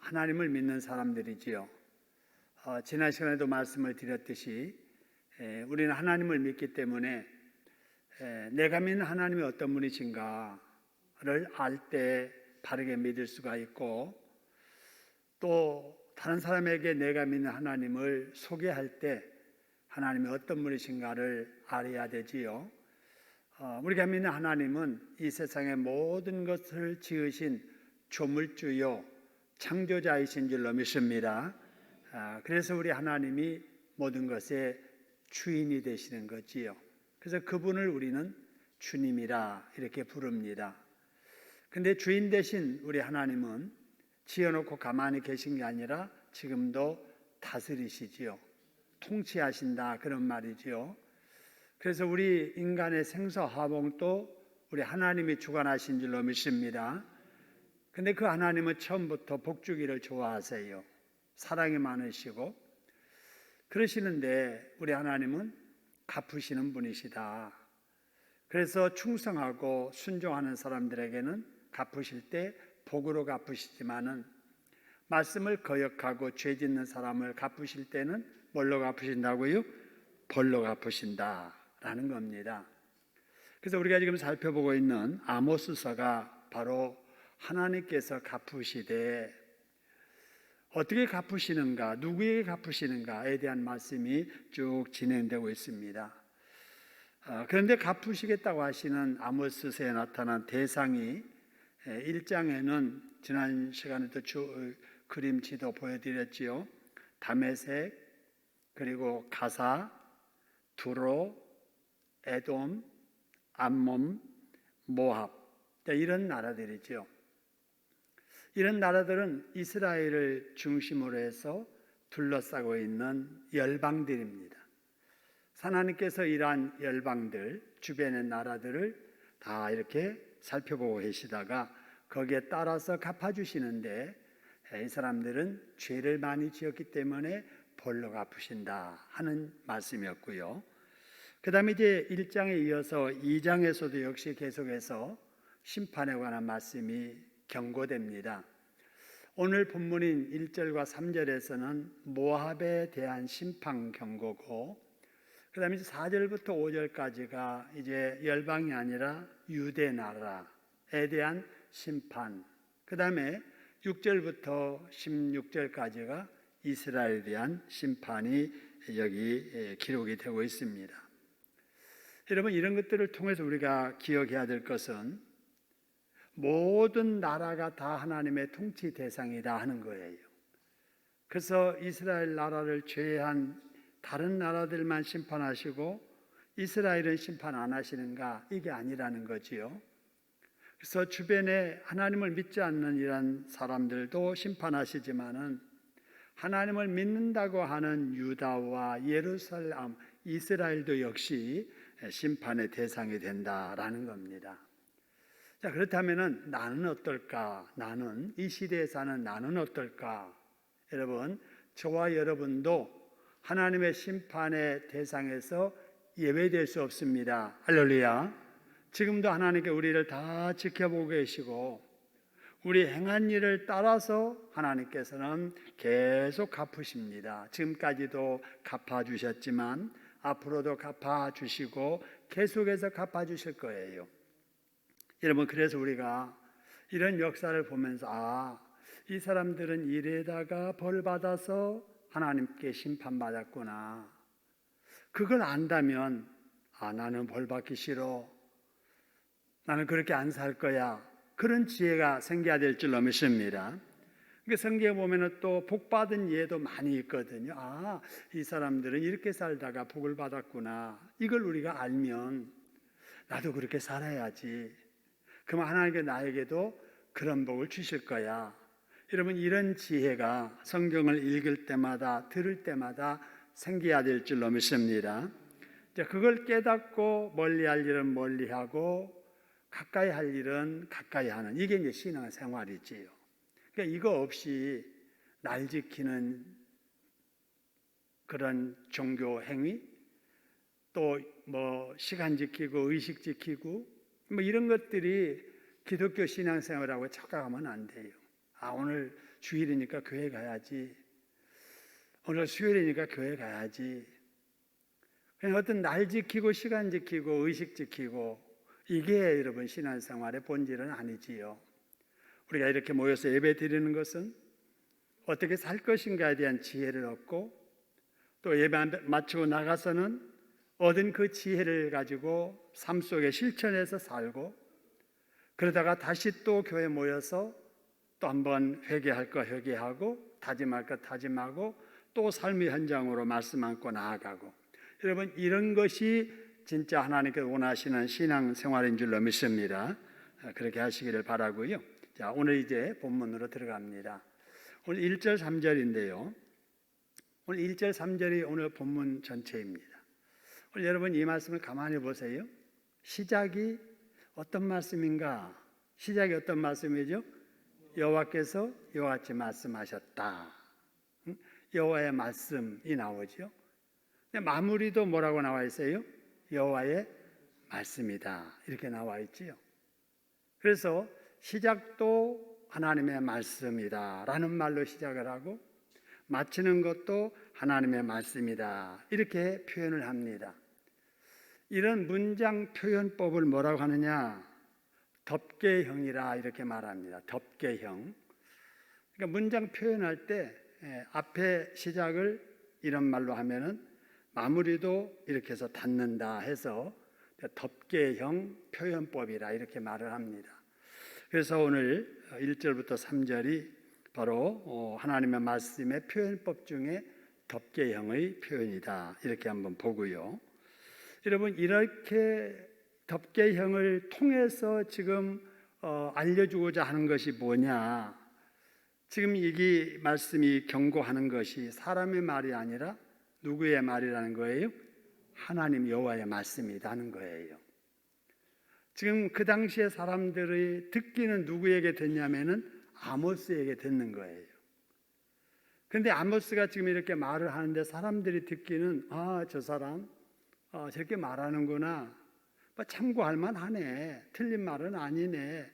하나님을 믿는 사람들이지요. 지난 시간에도 말씀을 드렸듯이 우리는 하나님을 믿기 때문에 내가 믿는 하나님이 어떤 분이신가를 알 때 바르게 믿을 수가 있고, 또 다른 사람에게 내가 믿는 하나님을 소개할 때 하나님이 어떤 분이신가를 알아야 되지요. 우리가 믿는 하나님은 이 세상의 모든 것을 지으신 조물주요 창조자이신 줄로 믿습니다. 그래서 우리 하나님이 모든 것의 주인이 되시는 거지요. 그래서 그분을 우리는 주님이라 이렇게 부릅니다. 근데 주인 되신 우리 하나님은 지어놓고 가만히 계신 게 아니라 지금도 다스리시지요. 통치하신다, 그런 말이지요. 그래서 우리 인간의 생사화복도 우리 하나님이 주관하신 줄로 믿습니다. 근데 그 하나님은 처음부터 복주기를 좋아하세요. 사랑이 많으시고 그러시는데 우리 하나님은 갚으시는 분이시다. 그래서 충성하고 순종하는 사람들에게는 갚으실 때 복으로 갚으시지만은 말씀을 거역하고 죄 짓는 사람을 갚으실 때는 뭘로 갚으신다고요? 벌로 갚으신다라는 겁니다. 그래서 우리가 지금 살펴보고 있는 아모스서가 바로 하나님께서 갚으시되 어떻게 갚으시는가, 누구에게 갚으시는가에 대한 말씀이 쭉 진행되고 있습니다. 그런데 갚으시겠다고 하시는 아모스서에 나타난 대상이 1장에는 지난 시간에도 그림지도 보여드렸지요. 다메섹, 그리고 가사, 두로, 에돔, 암몬, 모압, 이런 나라들이죠. 이런 나라들은 이스라엘을 중심으로 해서 둘러싸고 있는 열방들입니다. 하나님께서 이러한 열방들, 주변의 나라들을 다 이렇게 살펴보고 계시다가 거기에 따라서 갚아주시는데, 이 사람들은 죄를 많이 지었기 때문에 벌로 갚으신다 하는 말씀이었고요. 그 다음에 이제 1장에 이어서 2장에서도 역시 계속해서 심판에 관한 말씀이 경고됩니다. 오늘 본문인 1절과 3절에서는 모압에 대한 심판 경고고, 그 다음에 4절부터 5절까지가 이제 열방이 아니라 유대 나라에 대한 심판, 그 다음에 6절부터 16절까지가 이스라엘에 대한 심판이 여기 기록이 되고 있습니다. 여러분, 이런 것들을 통해서 우리가 기억해야 될 것은 모든 나라가 다 하나님의 통치 대상이다 하는 거예요. 그래서 이스라엘 나라를 제외한 다른 나라들만 심판하시고 이스라엘은 심판 안 하시는가? 이게 아니라는 거지요. 그래서 주변에 하나님을 믿지 않는 이런 사람들도 심판하시지만은 하나님을 믿는다고 하는 유다와 예루살렘, 이스라엘도 역시 심판의 대상이 된다라는 겁니다. 자, 그렇다면은 나는 어떨까? 나는 이 시대에 사는 나는 어떨까? 여러분, 저와 여러분도 하나님의 심판의 대상에서 예외될 수 없습니다. 할렐루야. 지금도 하나님께 우리를 다 지켜보고 계시고 우리 행한 일을 따라서 하나님께서는 계속 갚으십니다. 지금까지도 갚아주셨지만 앞으로도 갚아주시고 계속해서 갚아주실 거예요. 여러분, 그래서 우리가 이런 역사를 보면서 이 사람들은 이래다가 벌 받아서 하나님께 심판받았구나. 그걸 안다면 나는 벌 받기 싫어. 나는 그렇게 안 살 거야. 그런 지혜가 생겨야 될 줄로 믿습니다. 성경에 보면 또 복받은 예도 많이 있거든요. 이 사람들은 이렇게 살다가 복을 받았구나. 이걸 우리가 알면 나도 그렇게 살아야지. 그럼 하나님께 나에게도 그런 복을 주실 거야. 여러분, 이런 지혜가 성경을 읽을 때마다 들을 때마다 생겨야 될 줄로 믿습니다. 그걸 깨닫고 멀리할 일은 멀리하고 가까이 할 일은 가까이 하는, 이게 이제 신앙 생활이지요. 그러니까 이거 없이 날 지키는 그런 종교 행위, 또 시간 지키고 의식 지키고 이런 것들이 기독교 신앙생활하고 착각하면 안 돼요. 오늘 주일이니까 교회 가야지. 오늘 수요일이니까 교회 가야지. 그냥 어떤 날 지키고 시간 지키고 의식 지키고 이게 여러분 신앙생활의 본질은 아니지요. 우리가 이렇게 모여서 예배 드리는 것은 어떻게 살 것인가에 대한 지혜를 얻고 또 예배 마치고 나가서는 얻은 그 지혜를 가지고 삶 속에 실천해서 살고 그러다가 다시 또 교회 모여서 또 한번 회개할 거 회개하고 다짐할 거 다짐하고 또 삶의 현장으로 말씀 안고 나아가고 여러분 이런 것이 진짜 하나님께서 원하시는 신앙생활인 줄로 믿습니다. 그렇게 하시기를 바라고요. 자, 오늘 이제 본문으로 들어갑니다. 오늘 1절 3절인데요. 오늘 1절 3절이 오늘 본문 전체입니다. 오늘 여러분 이 말씀을 가만히 보세요. 시작이 어떤 말씀인가? 시작이 어떤 말씀이죠? 여호와께서 이와 같이 말씀하셨다. 여호와의 말씀이 나오죠. 마무리도 뭐라고 나와 있어요? 여호와의 말씀이다. 이렇게 나와 있지요. 그래서 시작도 하나님의 말씀이다 라는 말로 시작을 하고 마치는 것도 하나님의 말씀이다 이렇게 표현을 합니다. 이런 문장 표현법을 뭐라고 하느냐? 덮개형이라 이렇게 말합니다. 덮개형. 그러니까 문장 표현할 때 앞에 시작을 이런 말로 하면은 마무리도 이렇게 해서 닫는다 해서 덮개형 표현법이라 이렇게 말을 합니다. 그래서 오늘 1절부터 3절이 바로 하나님의 말씀의 표현법 중에 덮개형의 표현이다 이렇게 한번 보고요. 여러분 이렇게 덮개형을 통해서 지금 알려주고자 하는 것이 뭐냐? 지금 이 말씀이 경고하는 것이 사람의 말이 아니라 누구의 말이라는 거예요? 하나님 여호와의 말씀이다 하는 거예요. 지금 그 당시에 사람들의 듣기는 누구에게 됐냐면은 아모스에게 듣는 거예요. 그런데 아모스가 지금 이렇게 말을 하는데 사람들이 듣기는 저 사람 저렇게 말하는구나. 참고할 만하네. 틀린 말은 아니네.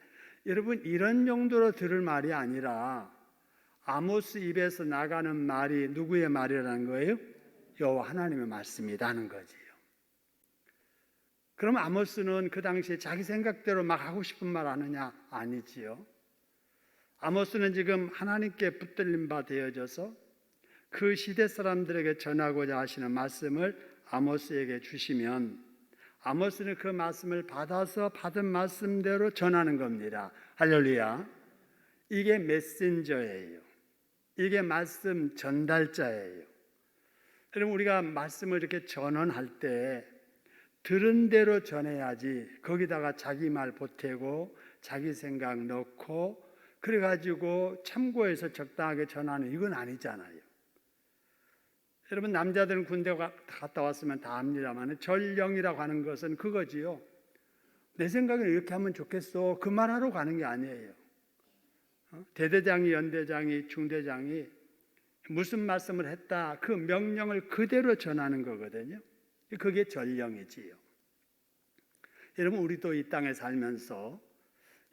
여러분 이런 정도로 들을 말이 아니라 아모스 입에서 나가는 말이 누구의 말이라는 거예요? 여호와 하나님의 말씀이다 하는 거지요. 그럼 아모스는 그 당시에 자기 생각대로 막 하고 싶은 말 하느냐? 아니지요. 아모스는 지금 하나님께 붙들림 바 되어져서 그 시대 사람들에게 전하고자 하시는 말씀을 아모스에게 주시면 아모스는 그 말씀을 받아서 받은 말씀대로 전하는 겁니다. 할렐루야. 이게 메신저예요. 이게 말씀 전달자예요. 여러분 우리가 말씀을 이렇게 전언할 때 들은 대로 전해야지 거기다가 자기 말 보태고 자기 생각 넣고 그래가지고 참고해서 적당하게 전하는 이건 아니잖아요. 여러분 남자들은 군대 갔다 왔으면 다 압니다만 전령이라고 하는 것은 그거지요. 내 생각에는 이렇게 하면 좋겠어 그 말하러 가는 게 아니에요. 대대장이 연대장이 중대장이 무슨 말씀을 했다 그 명령을 그대로 전하는 거거든요. 그게 전령이지요. 여러분 우리도 이 땅에 살면서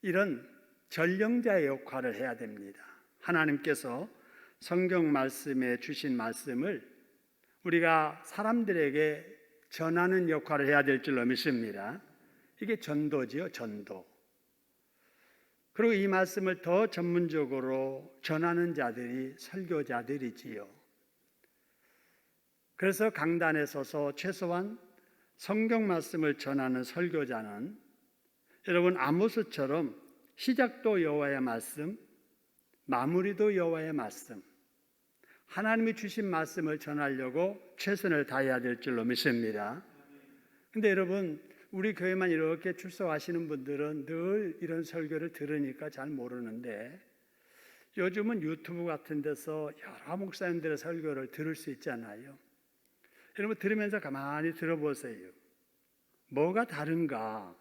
이런 전령자의 역할을 해야 됩니다. 하나님께서 성경 말씀에 주신 말씀을 우리가 사람들에게 전하는 역할을 해야 될 줄로 믿습니다. 이게 전도지요, 전도. 그리고 이 말씀을 더 전문적으로 전하는 자들이 설교자들이지요. 그래서 강단에 서서 최소한 성경 말씀을 전하는 설교자는 여러분 아모스처럼 시작도 여호와의 말씀, 마무리도 여호와의 말씀, 하나님이 주신 말씀을 전하려고 최선을 다해야 될 줄로 믿습니다. 그런데 여러분 우리 교회만 이렇게 출석하시는 분들은 늘 이런 설교를 들으니까 잘 모르는데 요즘은 유튜브 같은 데서 여러 목사님들의 설교를 들을 수 있잖아요. 여러분 들으면서 가만히 들어보세요. 뭐가 다른가?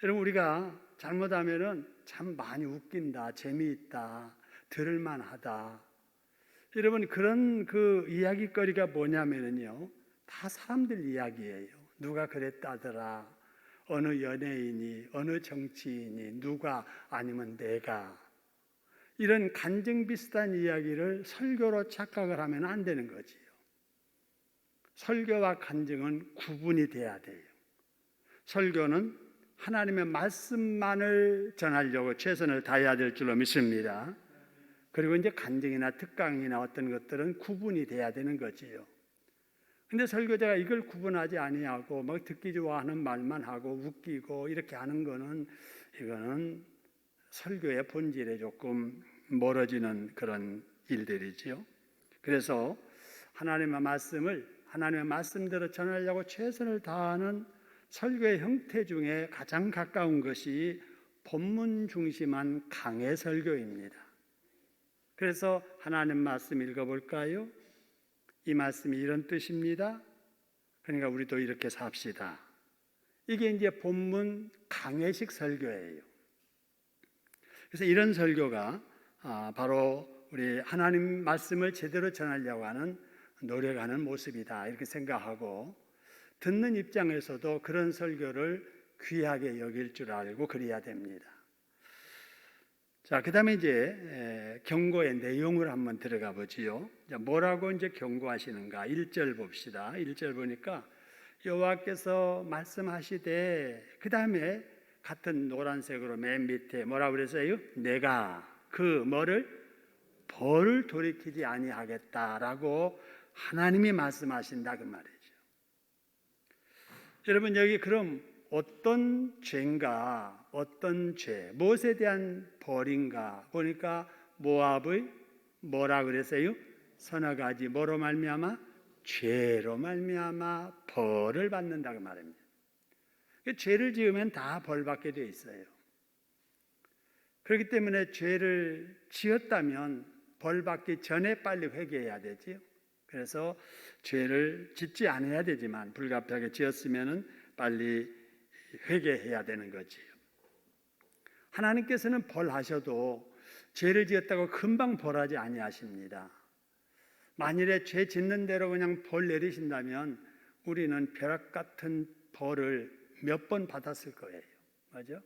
여러분 우리가 잘못하면은 참 많이 웃긴다, 재미있다, 들을만하다. 여러분 그런 그 이야기거리가 뭐냐면은요, 다 사람들 이야기예요. 누가 그랬다더라, 어느 연예인이, 어느 정치인이, 누가 아니면 내가. 이런 간증 비슷한 이야기를 설교로 착각을 하면 안 되는 거지요. 설교와 간증은 구분이 돼야 돼요. 설교는 하나님의 말씀만을 전하려고 최선을 다해야 될 줄로 믿습니다. 그리고 이제 간증이나 특강이나 어떤 것들은 구분이 돼야 되는 거지요. 근데 설교자가 이걸 구분하지 아니하고 막 듣기 좋아하는 말만 하고 웃기고 이렇게 하는 거는 이거는 설교의 본질에 조금 멀어지는 그런 일들이지요. 그래서 하나님의 말씀대로 전하려고 최선을 다하는 설교의 형태 중에 가장 가까운 것이 본문 중심한 강해 설교입니다. 그래서 하나님 말씀 읽어볼까요? 이 말씀이 이런 뜻입니다. 그러니까 우리도 이렇게 삽시다. 이게 이제 본문 강해식 설교예요. 그래서 이런 설교가 바로 우리 하나님 말씀을 제대로 전하려고 하는 노력하는 모습이다 이렇게 생각하고, 듣는 입장에서도 그런 설교를 귀하게 여길 줄 알고 그래야 됩니다. 자, 그 다음에 이제 경고의 내용을 한번 들어가 보지요. 뭐라고 이제 경고하시는가? 1절 봅시다. 1절 보니까 여호와께서 말씀하시되, 그 다음에 같은 노란색으로 맨 밑에 뭐라고 그랬어요? 내가 그 뭐를 벌을 돌이키지 아니하겠다라고 하나님이 말씀하신다 그 말이죠. 여러분, 여기 그럼 어떤 죄인가, 어떤 죄, 무엇에 대한 벌인가 보니까 모압의 뭐라 그랬어요? 서너 가지 뭐로 말미암아? 죄로 말미암아 벌을 받는다 그 말입니다. 죄를 지으면 다 벌 받게 되어 있어요. 그렇기 때문에 죄를 지었다면 벌 받기 전에 빨리 회개해야 되지요. 그래서 죄를 짓지 않아야 되지만 불가피하게 지었으면 빨리 회개해야 되는 거지요. 하나님께서는 벌하셔도 죄를 지었다고 금방 벌하지 아니하십니다. 만일에 죄 짓는 대로 그냥 벌 내리신다면 우리는 벼락 같은 벌을 몇 번 받았을 거예요. 맞죠?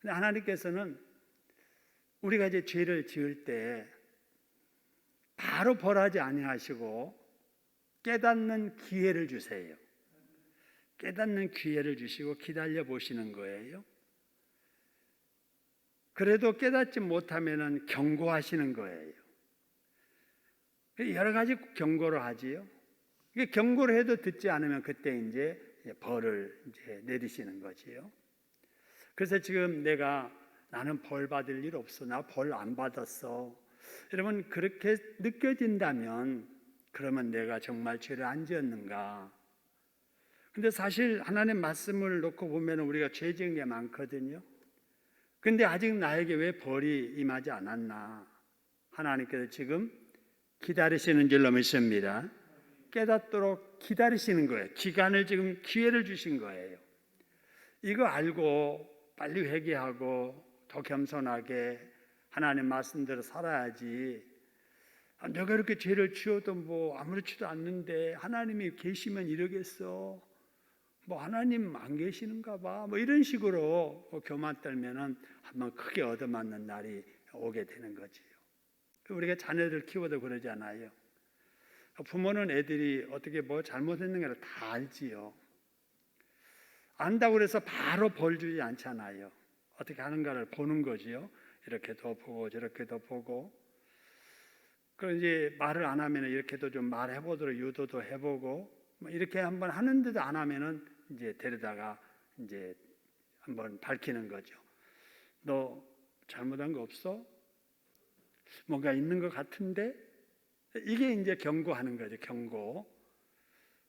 근데 하나님께서는 우리가 이제 죄를 지을 때 바로 벌하지 아니하시고 깨닫는 기회를 주세요. 깨닫는 기회를 주시고 기다려 보시는 거예요. 그래도 깨닫지 못하면은 경고하시는 거예요. 여러 가지 경고를 하지요. 경고를 해도 듣지 않으면 그때 이제 벌을 이제 내리시는 거지요. 그래서 지금 나는 벌 받을 일 없어. 나 벌 안 받았어. 여러분, 그렇게 느껴진다면 그러면 내가 정말 죄를 안 지었는가? 근데 사실 하나님 말씀을 놓고 보면 우리가 죄 지은 게 많거든요. 근데 아직 나에게 왜 벌이 임하지 않았나? 하나님께서 지금 기다리시는 줄로 믿습니다. 깨닫도록 기다리시는 거예요. 지금 기회를 주신 거예요. 이거 알고 빨리 회개하고 더 겸손하게 하나님 말씀대로 살아야지. 내가 이렇게 죄를 지어도 뭐 아무렇지도 않는데 하나님이 계시면 이러겠어. 뭐 하나님 안 계시는가 봐. 뭐 이런 식으로 교만 떨면은 한번 크게 얻어맞는 날이 오게 되는 거지요. 우리가 자녀들 키워도 그러잖아요. 부모는 애들이 어떻게 뭐 잘못했는가를 다 알지요. 안다고 해서 바로 벌 주지 않잖아요. 어떻게 하는가를 보는 거지요. 이렇게도 보고 저렇게도 보고. 그럼 이제 말을 안 하면 이렇게도 좀 말해보도록 유도도 해보고, 이렇게 한번 하는데도 안 하면은 이제 데려다가 이제 한번 밝히는 거죠. 너 잘못한 거 없어? 뭔가 있는 것 같은데? 이게 이제 경고하는 거죠. 경고.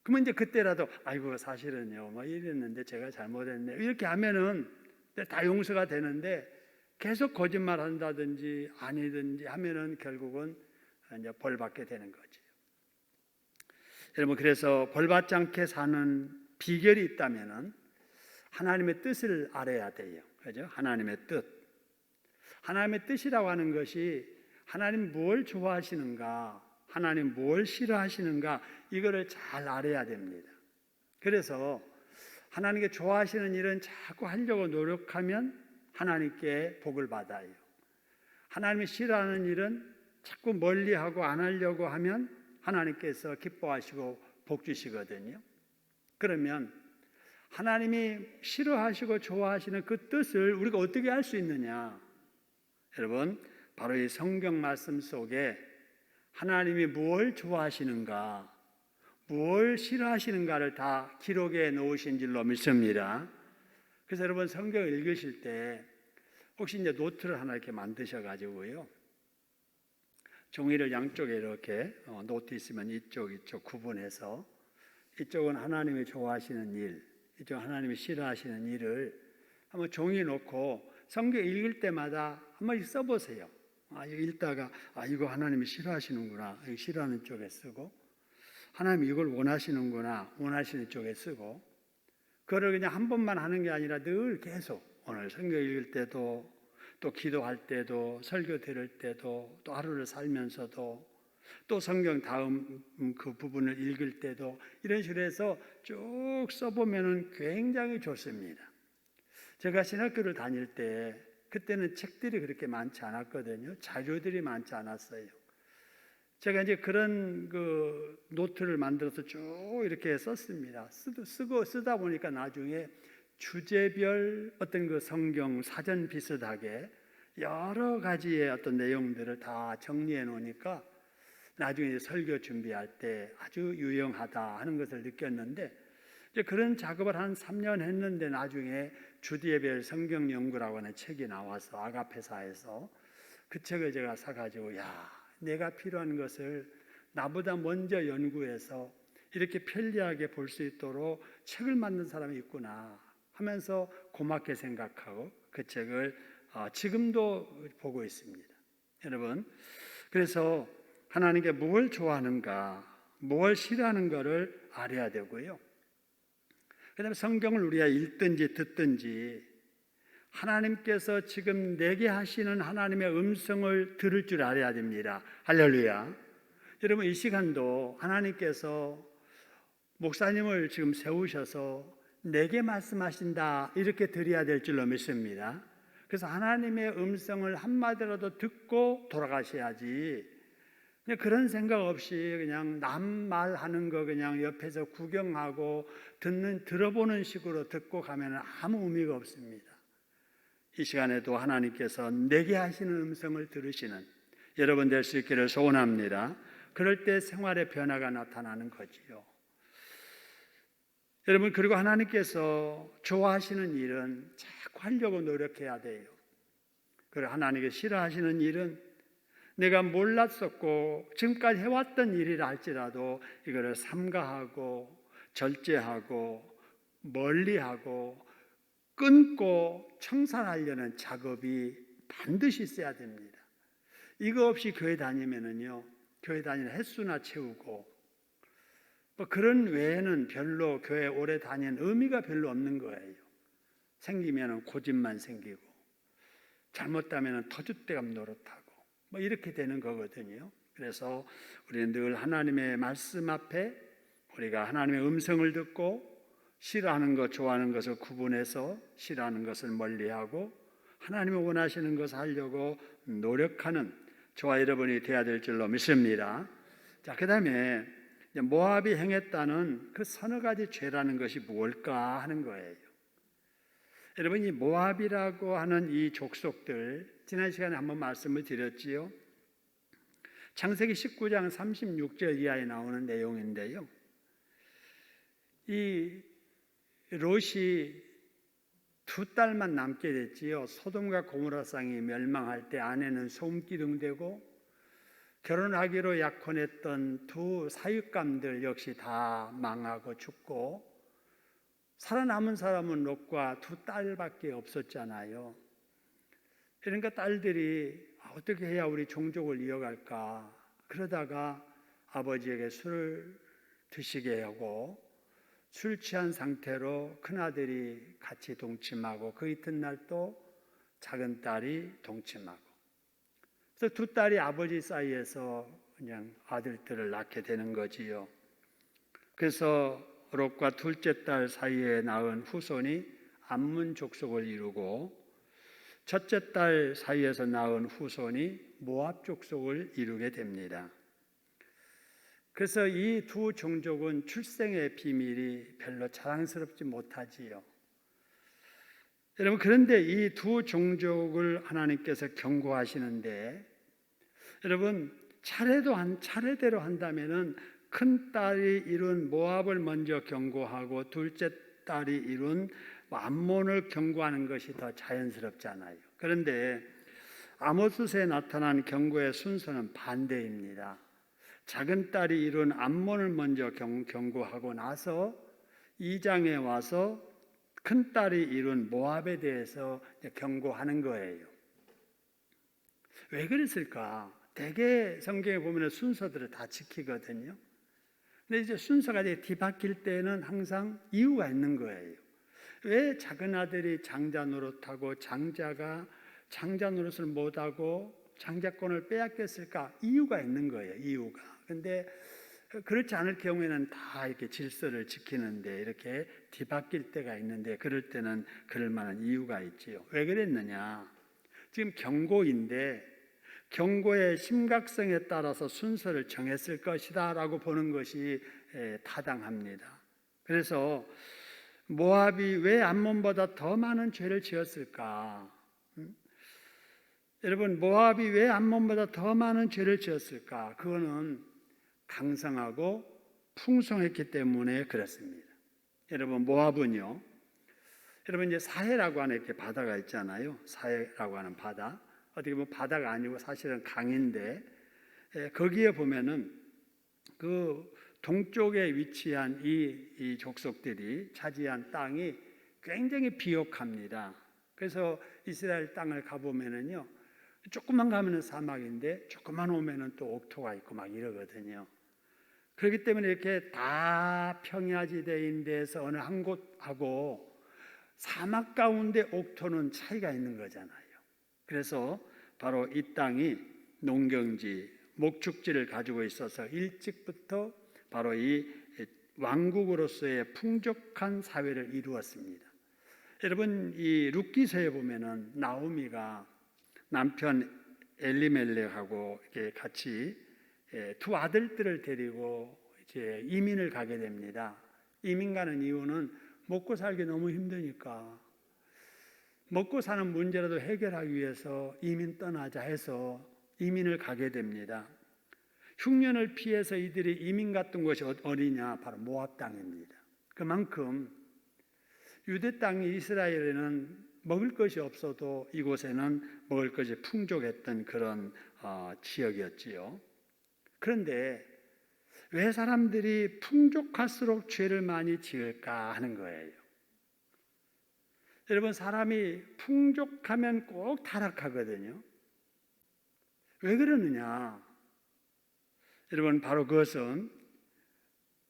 그러면 이제 그때라도 아이고 사실은요 뭐 이랬는데 제가 잘못했네 이렇게 하면은 다 용서가 되는데, 계속 거짓말 한다든지 아니든지 하면은 결국은 이제 벌 받게 되는 거죠. 여러분, 그래서 벌 받지 않게 사는 비결이 있다면은 하나님의 뜻을 알아야 돼요. 그죠? 하나님의 뜻. 하나님의 뜻이라고 하는 것이 하나님 뭘 좋아하시는가, 하나님 뭘 싫어하시는가, 이거를 잘 알아야 됩니다. 그래서 하나님께 좋아하시는 일은 자꾸 하려고 노력하면 하나님께 복을 받아요. 하나님이 싫어하는 일은 자꾸 멀리하고 안 하려고 하면 하나님께서 기뻐하시고 복 주시거든요. 그러면 하나님이 싫어하시고 좋아하시는 그 뜻을 우리가 어떻게 알 수 있느냐? 여러분, 바로 이 성경 말씀 속에 하나님이 무엇을 좋아하시는가, 무엇을 싫어하시는가를 다 기록해 놓으신 줄로 믿습니다. 그래서 여러분 성경을 읽으실 때 혹시 이제 노트를 하나 이렇게 만드셔가지고요, 종이를 양쪽에 이렇게 노트 있으면 이쪽 구분해서 이쪽은 하나님이 좋아하시는 일, 이쪽은 하나님이 싫어하시는 일을 한번 종이에 놓고 성경 읽을 때마다 한 번씩 써보세요. 이거 읽다가 이거 하나님이 싫어하시는구나, 이거 싫어하는 쪽에 쓰고, 하나님이 이걸 원하시는구나, 원하시는 쪽에 쓰고, 그거를 그냥 한 번만 하는 게 아니라 늘 계속 오늘 성경 읽을 때도, 또 기도할 때도, 설교 들을 때도, 또 하루를 살면서도, 또 성경 다음 그 부분을 읽을 때도 이런 식으로 해서 쭉 써보면 굉장히 좋습니다. 제가 신학교를 다닐 때 그때는 책들이 그렇게 많지 않았거든요. 자료들이 많지 않았어요. 제가 이제 그런 그 노트를 만들어서 쭉 이렇게 썼습니다. 쓰다 보니까 나중에 주제별 어떤 그 성경 사전 비슷하게 여러 가지의 어떤 내용들을 다 정리해 놓으니까 나중에 설교 준비할 때 아주 유용하다 하는 것을 느꼈는데, 이제 그런 작업을 한 3년 했는데 나중에 주제별 성경 연구라고 하는 책이 나와서 아가페사에서 그 책을 제가 사가지고 내가 필요한 것을 나보다 먼저 연구해서 이렇게 편리하게 볼 수 있도록 책을 만든 사람이 있구나 하면서 고맙게 생각하고 그 책을 지금도 보고 있습니다. 여러분, 그래서 하나님께 무엇을 좋아하는가, 무엇을 싫어하는가를 알아야 되고요. 그 다음에 성경을 우리가 읽든지 듣든지 하나님께서 지금 내게 하시는 하나님의 음성을 들을 줄 알아야 됩니다. 할렐루야. 여러분, 이 시간도 하나님께서 목사님을 지금 세우셔서 내게 말씀하신다 이렇게 드려야 될 줄로 믿습니다. 그래서 하나님의 음성을 한마디라도 듣고 돌아가셔야지, 그냥 그런 생각 없이 그냥 남 말하는 거 그냥 옆에서 구경하고 들어보는 식으로 듣고 가면 아무 의미가 없습니다. 이 시간에도 하나님께서 내게 하시는 음성을 들으시는 여러분 될 수 있기를 소원합니다. 그럴 때 생활의 변화가 나타나는 거지요. 여러분, 그리고 하나님께서 좋아하시는 일은 자꾸 하려고 노력해야 돼요. 그리고 하나님께 싫어하시는 일은 내가 몰랐었고 지금까지 해왔던 일이라 할지라도 이거를 삼가하고 절제하고 멀리하고 끊고 청산하려는 작업이 반드시 있어야 됩니다. 이거 없이 교회 다니면은요, 교회 다니는 횟수나 채우고 뭐 그런 외에는 별로 교회 오래 다니는 의미가 별로 없는 거예요. 생기면은 고집만 생기고 잘못하면은 터줏대감 노릇하고 뭐 이렇게 되는 거거든요. 그래서 우리는 늘 하나님의 말씀 앞에 우리가 하나님의 음성을 듣고 싫어하는 것, 좋아하는 것을 구분해서 싫어하는 것을 멀리하고 하나님이 원하시는 것을 하려고 노력하는 저와 여러분이 되어야 될 줄로 믿습니다. 자, 그 다음에 모압이 행했다는 그 서너 가지 죄라는 것이 무엇일까 하는 거예요. 여러분, 이 모압이라고 하는 이 족속들, 지난 시간에 한번 말씀을 드렸지요. 창세기 19장 36절 이하에 나오는 내용인데요. 이 롯이 2딸만 남게 됐지요. 소돔과 고모라 쌍이 멸망할 때 아내는 소음기둥 되고 결혼하기로 약혼했던 두 사육감들 역시 다 망하고 죽고 살아남은 사람은 롯과 2딸밖에 없었잖아요. 그러니까 딸들이 어떻게 해야 우리 종족을 이어갈까? 그러다가 아버지에게 술을 드시게 하고 술 취한 상태로 큰아들이 같이 동침하고 그 이튿날 또 작은 딸이 동침하고, 그래서 2딸이 아버지 사이에서 그냥 아들들을 낳게 되는 거지요. 그래서 롯과 둘째 딸 사이에 낳은 후손이 암문 족속을 이루고 첫째 딸 사이에서 낳은 후손이 모압 족속을 이루게 됩니다. 그래서 이 두 종족은 출생의 비밀이 별로 자랑스럽지 못하지요. 여러분, 그런데 이 두 종족을 하나님께서 경고하시는데, 여러분, 차례대로 한다면은 큰 딸이 이룬 모압을 먼저 경고하고 둘째 딸이 이룬 암몬을 경고하는 것이 더 자연스럽잖아요. 그런데 아모스에 나타난 경고의 순서는 반대입니다. 작은 딸이 이룬 암몬을 먼저 경고하고 나서 2장에 와서 큰 딸이 이룬 모압에 대해서 경고하는 거예요. 왜 그랬을까? 대개 성경에 보면 순서들을 다 지키거든요. 근데 이제 순서가 뒤바뀔 때는 항상 이유가 있는 거예요. 왜 작은 아들이 장자 노릇하고 장자가 장자 노릇을 못하고 장자권을 빼앗겼을까? 이유가 있는 거예요. 이유가. 근데 그렇지 않을 경우에는 다 이렇게 질서를 지키는데 이렇게 뒤바뀔 때가 있는데 그럴 때는 그럴 만한 이유가 있지요. 왜 그랬느냐? 지금 경고인데 경고의 심각성에 따라서 순서를 정했을 것이다 라고 보는 것이 타당합니다. 그래서 모압이 왜 암몬보다 더 많은 죄를 지었을까? 여러분, 모압이 왜 암몬보다 더 많은 죄를 지었을까? 그거는 강성하고 풍성했기 때문에 그렇습니다. 여러분, 모압은요, 여러분 이제 사해라고 하는 이렇게 바다가 있잖아요. 사해라고 하는 바다. 어떻게 보면 바다가 아니고 사실은 강인데, 거기에 보면은 그 동쪽에 위치한 이 족속들이 차지한 땅이 굉장히 비옥합니다. 그래서 이스라엘 땅을 가보면은요, 조금만 가면은 사막인데 조금만 오면은 또 옥토가 있고 막 이러거든요. 그렇기 때문에 이렇게 다 평야지대인 데서 어느 한 곳하고 사막 가운데 옥토는 차이가 있는 거잖아요. 그래서 바로 이 땅이 농경지, 목축지를 가지고 있어서 일찍부터 바로 이 왕국으로서의 풍족한 사회를 이루었습니다. 여러분, 이 룻기서에 보면은 나오미가 남편 엘리멜렉하고 이렇게 같이 두 아들들을 데리고 이제 이민을 가게 됩니다. 이민 가는 이유는 먹고 살기 너무 힘드니까 먹고 사는 문제라도 해결하기 위해서 이민 떠나자 해서 이민을 가게 됩니다. 흉년을 피해서 이들이 이민 갔던 곳이 어디냐? 바로 모압 땅입니다. 그만큼 유대 땅이 이스라엘에는 먹을 것이 없어도 이곳에는 먹을 것이 풍족했던 그런 지역이었지요. 그런데 왜 사람들이 풍족할수록 죄를 많이 지을까 하는 거예요. 여러분, 사람이 풍족하면 꼭 타락하거든요. 왜 그러느냐? 여러분, 바로 그것은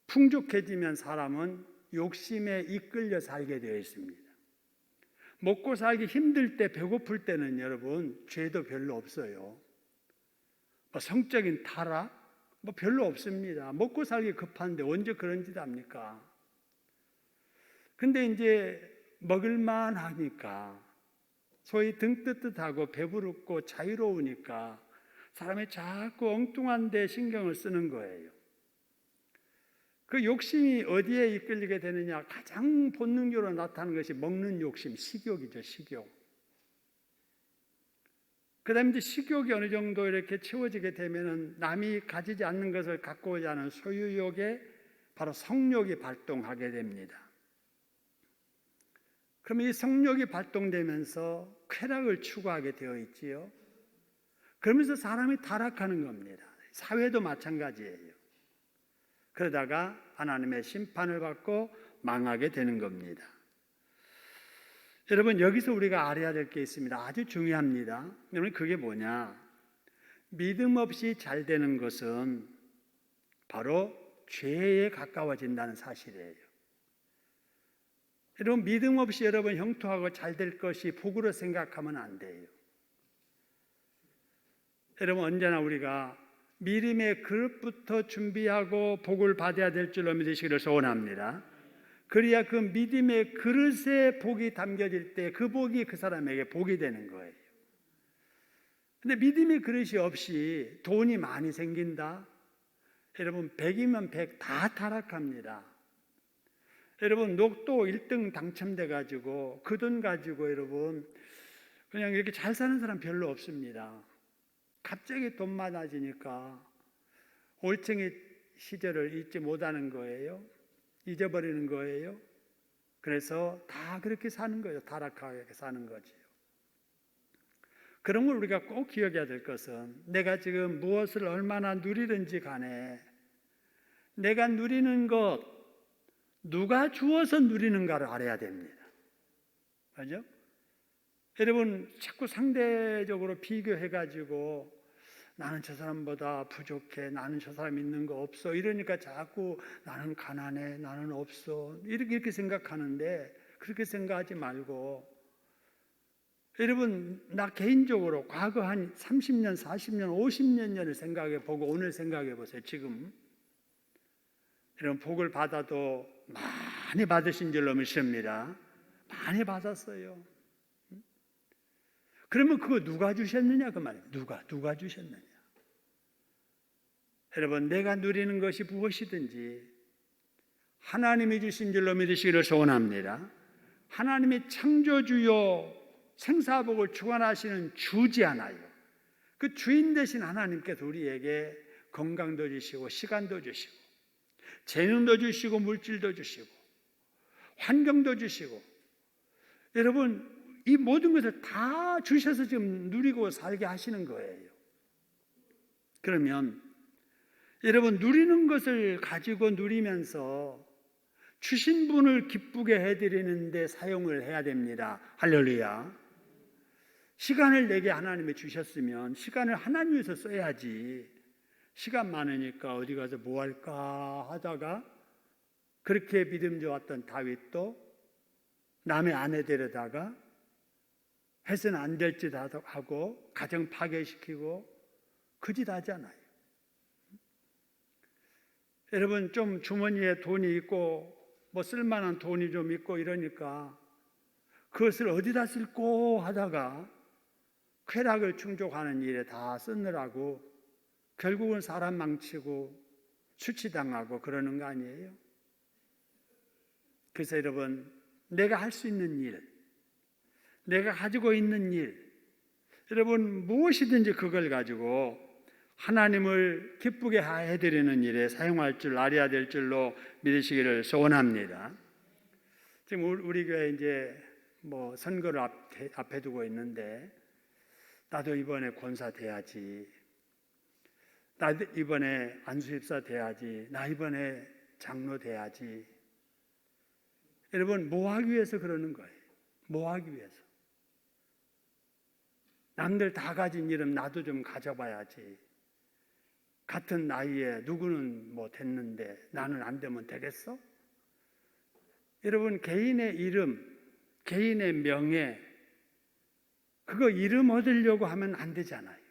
풍족해지면 사람은 욕심에 이끌려 살게 되어 있습니다. 먹고 살기 힘들 때, 배고플 때는 여러분 죄도 별로 없어요. 성적인 타락 별로 없습니다. 먹고 살기 급한데 언제 그런 짓 합니까? 근데 이제 먹을만 하니까, 소위 등 뜨뜻하고 배부르고 자유로우니까 사람이 자꾸 엉뚱한 데 신경을 쓰는 거예요. 그 욕심이 어디에 이끌리게 되느냐? 가장 본능적으로 나타나는 것이 먹는 욕심, 식욕이죠, 식욕. 그 다음에 이제 식욕이 어느 정도 이렇게 채워지게 되면은 남이 가지지 않는 것을 갖고자 하는 소유욕에 바로 성욕이 발동하게 됩니다. 그러면 이 성욕이 발동되면서 쾌락을 추구하게 되어 있지요. 그러면서 사람이 타락하는 겁니다. 사회도 마찬가지예요. 그러다가 하나님의 심판을 받고 망하게 되는 겁니다. 여러분, 여기서 우리가 알아야 될 게 있습니다. 아주 중요합니다. 여러분, 그게 뭐냐? 믿음 없이 잘 되는 것은 바로 죄에 가까워진다는 사실이에요. 여러분, 믿음 없이 여러분 형통하고 잘 될 것이 복으로 생각하면 안 돼요. 여러분, 언제나 우리가 믿음의 그릇부터 준비하고 복을 받아야 될 줄로 믿으시기를 소원합니다. 그래야 그 믿음의 그릇에 복이 담겨질 때 그 복이 그 사람에게 복이 되는 거예요. 근데 믿음의 그릇이 없이 돈이 많이 생긴다? 여러분 100이면 100 다 타락합니다. 여러분 로또 1등 당첨돼 가지고 그 돈 가지고 여러분 그냥 이렇게 잘 사는 사람 별로 없습니다. 갑자기 돈 많아지니까 올챙이 시절을 잊지 못하는 거예요. 잊어버리는 거예요. 그래서 다 그렇게 사는 거예요. 타락하게 사는 거지요. 그런 걸 우리가 꼭 기억해야 될 것은 내가 지금 무엇을 얼마나 누리든지 간에 내가 누리는 것 누가 주어서 누리는가를 알아야 됩니다. 그죠? 여러분 자꾸 상대적으로 비교해가지고 나는 저 사람보다 부족해, 나는 저 사람 있는 거 없어 이러니까 자꾸 나는 가난해, 나는 없어 이렇게 생각하는데 그렇게 생각하지 말고 여러분 나 개인적으로 과거 한 30년, 40년, 50년 전을 생각해 보고 오늘 생각해 보세요. 지금 이런 복을 받아도 많이 받으신 줄로 믿습니다. 많이 받았어요. 그러면 그거 누가 주셨느냐 그 말이에요. 누가 주셨느냐. 여러분 내가 누리는 것이 무엇이든지 하나님이 주신 줄로 믿으시기를 소원합니다. 하나님이 창조주요 생사복을 주관하시는 주지 않아요. 그 주인 되신 하나님께서 우리에게 건강도 주시고 시간도 주시고 재능도 주시고 물질도 주시고 환경도 주시고 여러분 이 모든 것을 다 주셔서 지금 누리고 살게 하시는 거예요. 그러면 여러분 누리는 것을 가지고 누리면서 주신 분을 기쁘게 해드리는 데 사용을 해야 됩니다. 할렐루야. 시간을 내게 하나님이 주셨으면 시간을 하나님 위해서 써야지. 시간 많으니까 어디 가서 뭐 할까 하다가 그렇게 믿음 좋았던 다윗도 남의 아내 데려다가 해서는 안 될 짓 하고 가정 파괴시키고 그 짓 하잖아요. 여러분 좀 주머니에 돈이 있고 뭐 쓸만한 돈이 좀 있고 이러니까 그것을 어디다 쓸고 하다가 쾌락을 충족하는 일에 다 쓰느라고 결국은 사람 망치고 수치당하고 그러는 거 아니에요? 그래서 여러분 내가 할 수 있는 일, 내가 가지고 있는 일, 여러분 무엇이든지 그걸 가지고 하나님을 기쁘게 해드리는 일에 사용할 줄 알아야 될 줄로 믿으시기를 소원합니다. 지금 우리 교회 이제 뭐 선거를 앞에 두고 있는데 나도 이번에 권사 돼야지, 나도 이번에 안수입사 돼야지, 나 이번에 장로 돼야지. 여러분 뭐 하기 위해서 그러는 거예요? 뭐 하기 위해서? 남들 다 가진 이름 나도 좀 가져봐야지. 같은 나이에 누구는 뭐 됐는데 나는 안 되면 되겠어? 여러분 개인의 이름, 개인의 명예 그거 이름 얻으려고 하면 안 되잖아요.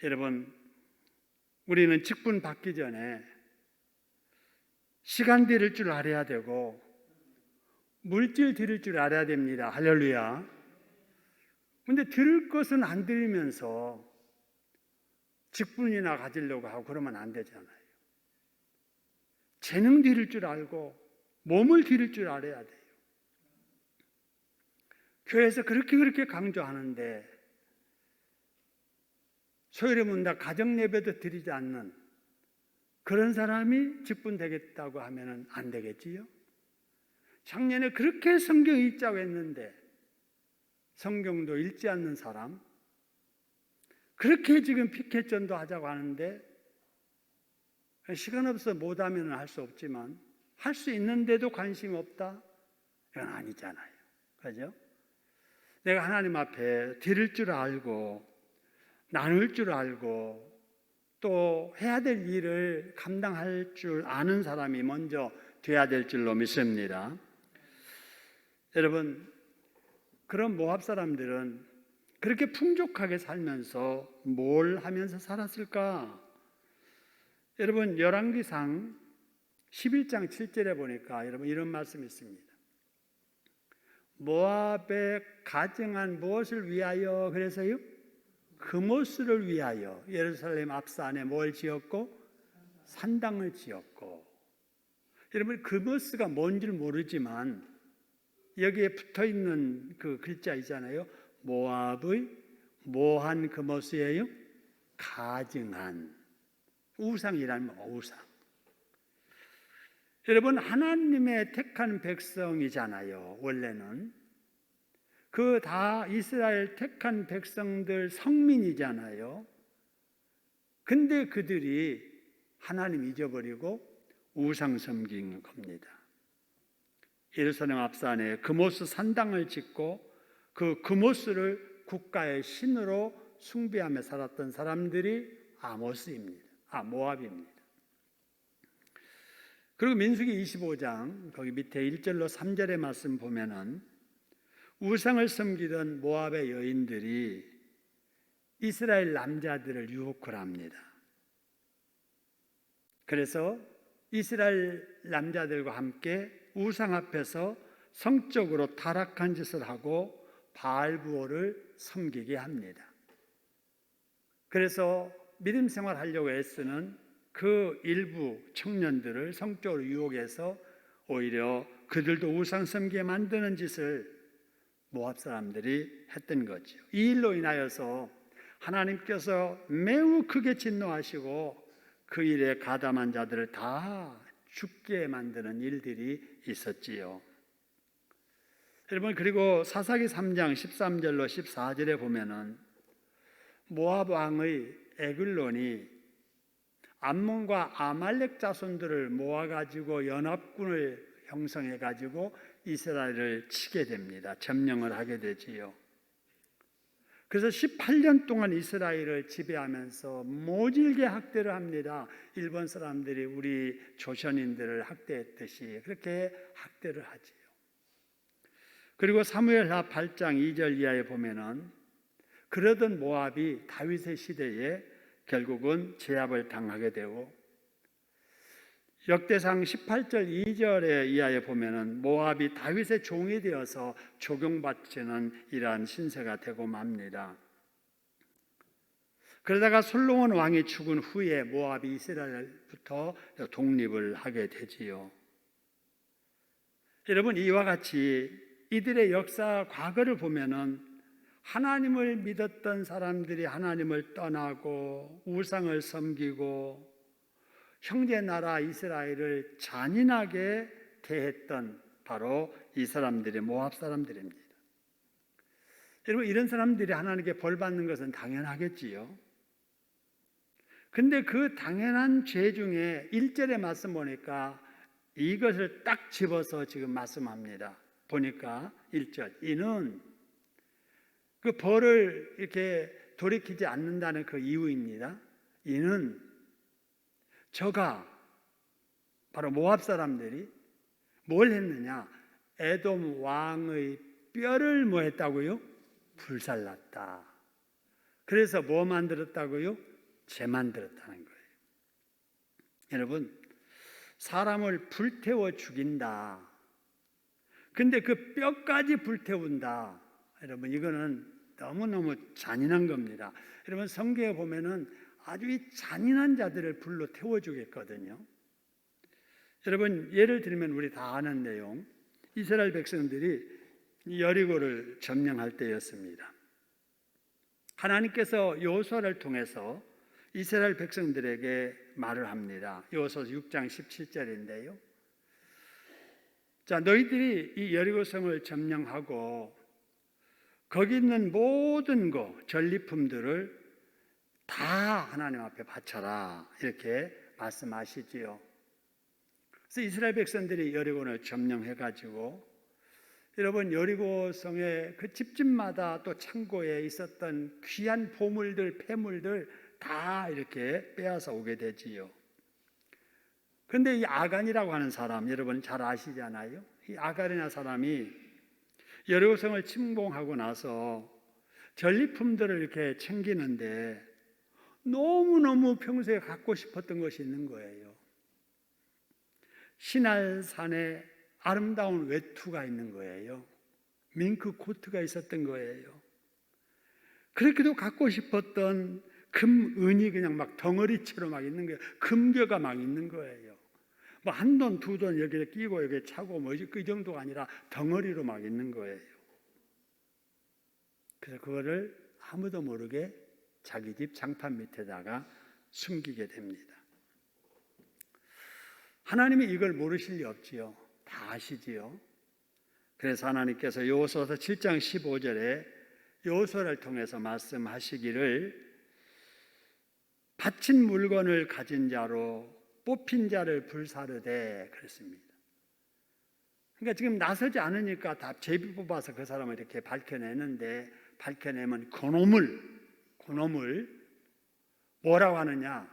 여러분 우리는 직분 받기 전에 시간 드릴 줄 알아야 되고 물질 드릴 줄 알아야 됩니다. 할렐루야. 근데 드릴 것은 안 드리면서 직분이나 가지려고 하고 그러면 안 되잖아요. 재능 드릴 줄 알고 몸을 드릴 줄 알아야 돼요. 교회에서 그렇게 강조하는데 소위를 묻다 가정 예배도 드리지 않는 그런 사람이 직분 되겠다고 하면 안 되겠지요. 작년에 그렇게 성경 읽자고 했는데 성경도 읽지 않는 사람, 그렇게 지금 피켓전도 하자고 하는데 시간 없어 못하면 할 수 없지만 할 수 있는데도 관심 없다? 이건 아니잖아요. 그죠? 내가 하나님 앞에 드릴 줄 알고 나눌 줄 알고 또 해야 될 일을 감당할 줄 아는 사람이 먼저 돼야 될 줄로 믿습니다. 여러분 그런 모압 사람들은 그렇게 풍족하게 살면서 뭘 하면서 살았을까? 여러분 열왕기상 11장 7절에 보니까 여러분 이런 말씀이 있습니다. 모압에 가증한 무엇을 위하여 그래서요? 그모스를 위하여 예루살렘 앞산에 뭘 지었고? 산당을 지었고. 여러분 그모스가 뭔지를 모르지만 여기에 붙어있는 그 글자 있잖아요. 모압의 모한 그모스예요? 가증한. 우상이라는 우상. 여러분 하나님의 택한 백성이잖아요. 원래는 그 다 이스라엘 택한 백성들 성민이잖아요. 근데 그들이 하나님 잊어버리고 우상 섬긴 겁니다. 예루살렘 앞산에 그모스 산당을 짓고 그 그모스를 국가의 신으로 숭배하며 살았던 사람들이 모압입니다. 그리고 민수기 25장 거기 밑에 1절로 3절의 말씀 보면은 우상을 섬기던 모압의 여인들이 이스라엘 남자들을 유혹을 합니다. 그래서 이스라엘 남자들과 함께 우상 앞에서 성적으로 타락한 짓을 하고 바알부호를 섬기게 합니다. 그래서 믿음 생활하려고 애쓰는 그 일부 청년들을 성적으로 유혹해서 오히려 그들도 우상 섬기게 만드는 짓을 모압 사람들이 했던 거죠. 이 일로 인하여서 하나님께서 매우 크게 진노하시고 그 일에 가담한 자들을 다 죽게 만드는 일들이 있었지요. 여러분 그리고 사사기 3장 13절로 14절에 보면은 모압 왕의 에글론이 암몬과 아말렉 자손들을 모아가지고 연합군을 형성해가지고 이스라엘을 치게 됩니다. 점령을 하게 되지요. 그래서 18년 동안 이스라엘을 지배하면서 모질게 학대를 합니다. 일본 사람들이 우리 조선인들을 학대했듯이 그렇게 학대를 하지요. 그리고 사무엘하 8장 2절 이하에 보면은 그러던 모압이 다윗의 시대에 결국은 제압을 당하게 되고 역대상 18절 2절의 이하에 보면은 모압이 다윗의 종이 되어서 적용받지는 이러한 신세가 되고 맙니다. 그러다가 솔로몬 왕이 죽은 후에 모압이 이스라엘부터 독립을 하게 되지요. 여러분 이와 같이 이들의 역사 과거를 보면은 하나님을 믿었던 사람들이 하나님을 떠나고 우상을 섬기고 형제 나라 이스라엘을 잔인하게 대했던 바로 이 사람들이 모압 사람들입니다. 여러분 이런 사람들이 하나님께 벌 받는 것은 당연하겠지요. 근데 그 당연한 죄 중에 1절의 말씀 보니까 이것을 딱 집어서 지금 말씀합니다. 보니까 1절 이는 그 벌을 이렇게 돌이키지 않는다는 그 이유입니다. 이는 저가 바로 모압 사람들이 뭘 했느냐? 에돔 왕의 뼈를 뭐 했다고요? 불살랐다. 그래서 뭐 만들었다고요? 죄 만들었다는 거예요. 여러분 사람을 불태워 죽인다. 근데 그 뼈까지 불태운다. 여러분 이거는 너무너무 잔인한 겁니다. 여러분 성경에 보면은 아주 이 잔인한 자들을 불로 태워주겠거든요. 여러분 예를 들면 우리 다 아는 내용, 이스라엘 백성들이 여리고를 점령할 때였습니다. 하나님께서 여호수아를 통해서 이스라엘 백성들에게 말을 합니다. 여호수아 6장 17절인데요. 자, 너희들이 이 여리고성을 점령하고 거기 있는 모든 전리품들을 다 하나님 앞에 바쳐라 이렇게 말씀하시지요. 그래서 이스라엘 백성들이 여리고를 점령해가지고 여러분 여리고성의 그 집집마다 또 창고에 있었던 귀한 보물들, 폐물들 다 이렇게 빼앗아 오게 되지요. 그런데 이 아간이라고 하는 사람 여러분 잘 아시잖아요. 이 아간이라는 사람이 여리고성을 침공하고 나서 전리품들을 이렇게 챙기는데 너무너무 평소에 갖고 싶었던 것이 있는 거예요. 시날산에 아름다운 외투가 있는 거예요. 밍크 코트가 있었던 거예요. 그렇게도 갖고 싶었던 금, 은이 그냥 막 덩어리채로 막 있는 거예요. 금괴가 막 있는 거예요. 뭐 한 돈, 두 돈 여기에 끼고 여기에 차고 뭐 그 정도가 아니라 덩어리로 막 있는 거예요. 그래서 그거를 아무도 모르게 자기 집 장판 밑에다가 숨기게 됩니다. 하나님이 이걸 모르실 리 없지요. 다 아시지요. 그래서 하나님께서 여호수아서 7장 15절에 여호수아를 통해서 말씀하시기를 바친 물건을 가진 자로 뽑힌 자를 불사르되 그랬습니다. 그러니까 지금 나서지 않으니까 다 제비 뽑아서 그 사람을 이렇게 밝혀내는데 밝혀내면 그놈을 뭐라고 하느냐?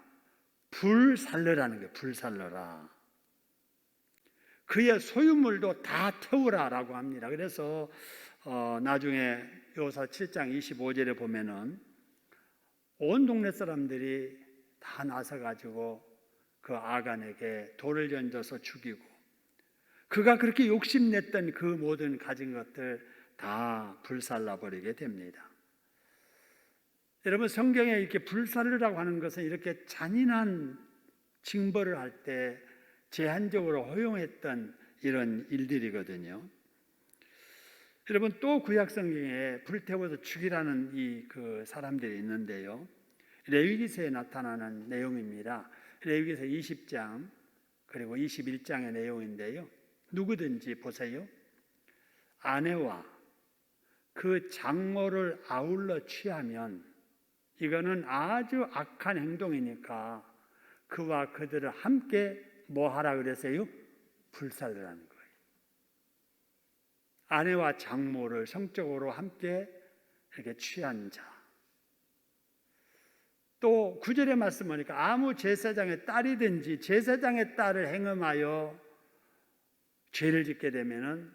불살르라는 거예요. 불살르라. 그의 소유물도 다 태우라라고 합니다. 그래서 나중에 여호수아 7장 25절에 보면은 온 동네 사람들이 다 나서가지고 그 아간에게 돌을 던져서 죽이고 그가 그렇게 욕심냈던 그 모든 가진 것들 다 불살라 버리게 됩니다. 여러분 성경에 이렇게 불살르라고 하는 것은 이렇게 잔인한 징벌을 할 때 제한적으로 허용했던 이런 일들이거든요. 여러분 또 구약 성경에 불태워서 죽이라는 그 사람들이 있는데요. 레위기서에 나타나는 내용입니다. 레위기서 20장 그리고 21장의 내용인데요. 누구든지 보세요. 아내와 그 장모를 아울러 취하면 이거는 아주 악한 행동이니까 그와 그들을 함께 뭐 하라 그랬어요? 불살르라는 거예요. 아내와 장모를 성적으로 함께 이렇게 취한 자. 또 9절의 말씀 보니까 아무 제사장의 딸이든지 제사장의 딸을 행음하여 죄를 짓게 되면은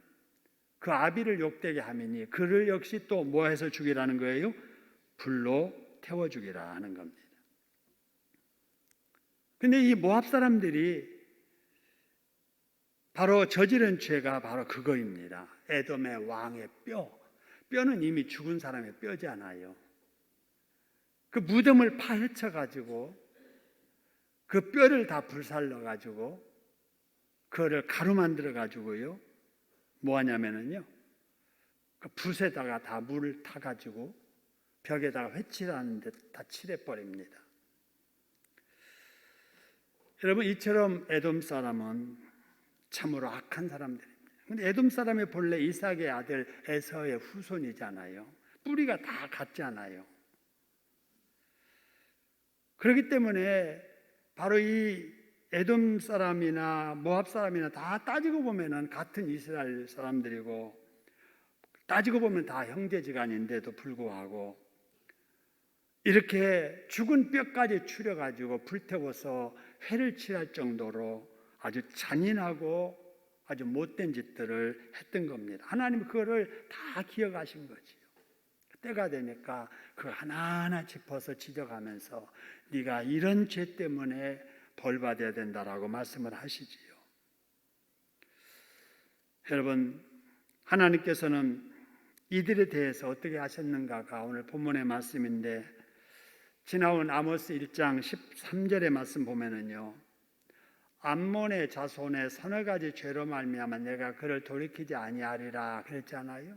그 아비를 욕되게 하매니 그를 역시 또 뭐 해서 죽이라는 거예요? 불로 태워 죽이라 하는 겁니다. 근데 이 모압 사람들이 바로 저지른 죄가 바로 그거입니다. 에돔의 왕의 뼈는 이미 죽은 사람의 뼈잖아요. 그 무덤을 파헤쳐 가지고 그 뼈를 다 불살러 가지고 그거를 가루 만들어 가지고요. 뭐 하냐면은요. 그 붓에다가 다 물을 타 가지고 벽에다가 회칠하는 데 다 칠해 버립니다. 여러분 이처럼 에돔 사람은 참으로 악한 사람들입니다. 근데 에돔 사람이 본래 이삭의 아들 에서의 후손이잖아요. 뿌리가 다 같잖아요. 그렇기 때문에 바로 이 에돔 사람이나 모압 사람이나 다 따지고 보면은 같은 이스라엘 사람들이고 따지고 보면 다 형제지간인데도 불구하고 이렇게 죽은 뼈까지 추려가지고 불태워서 회를 칠할 정도로 아주 잔인하고 아주 못된 짓들을 했던 겁니다. 하나님은 그거를 다 기억하신 거지요. 때가 되니까 그걸 하나하나 짚어서 지적하면서 네가 이런 죄 때문에 벌 받아야 된다라고 말씀을 하시지요. 여러분 하나님께서는 이들에 대해서 어떻게 하셨는가가 오늘 본문의 말씀인데 지나온 아모스 1장 13절의 말씀 보면은요. 암몬의 자손의 서너 가지 죄로 말미암아 내가 그를 돌이키지 아니하리라 그랬잖아요.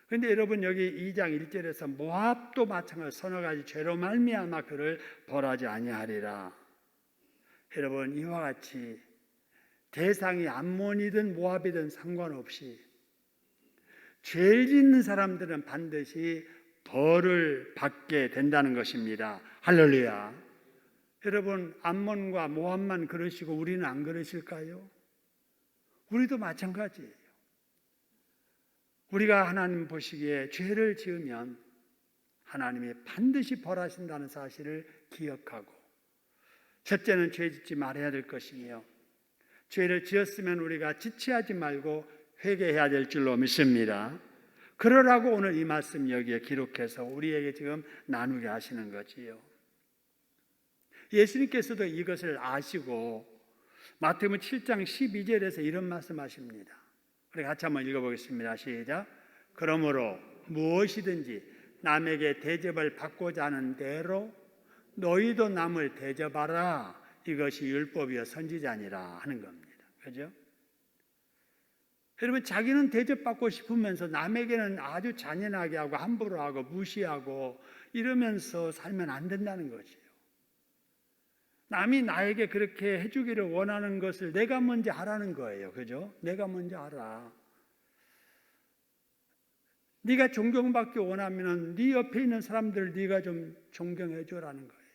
그런데 여러분 여기 2장 1절에서 모압도 마찬가지로 서너 가지 죄로 말미암아 그를 벌하지 아니하리라. 여러분 이와 같이 대상이 암몬이든 모압이든 상관없이 죄를 짓는 사람들은 반드시 벌을 받게 된다는 것입니다. 할렐루야. 여러분 암몬과 모압만 그러시고 우리는 안 그러실까요? 우리도 마찬가지예요. 우리가 하나님 보시기에 죄를 지으면 하나님이 반드시 벌하신다는 사실을 기억하고 첫째는 죄 짓지 말아야 될 것이며 죄를 지었으면 우리가 지체하지 말고 회개해야 될 줄로 믿습니다. 그러라고 오늘 이 말씀 여기에 기록해서 우리에게 지금 나누게 하시는 거지요. 예수님께서도 이것을 아시고 마태복음 7장 12절에서 이런 말씀하십니다. 우리 같이 한번 읽어보겠습니다. 시작. 그러므로 무엇이든지 남에게 대접을 받고자 하는 대로 너희도 남을 대접하라. 이것이 율법이요 선지자니라 하는 겁니다. 그죠? 여러분, 자기는 대접받고 싶으면서 남에게는 아주 잔인하게 하고 함부로 하고 무시하고 이러면서 살면 안 된다는 거지요. 남이 나에게 그렇게 해주기를 원하는 것을 내가 먼저 하라는 거예요. 그죠? 내가 먼저 하라. 네가 존경받기 원하면 네 옆에 있는 사람들을 네가 좀 존경해 줘라는 거예요.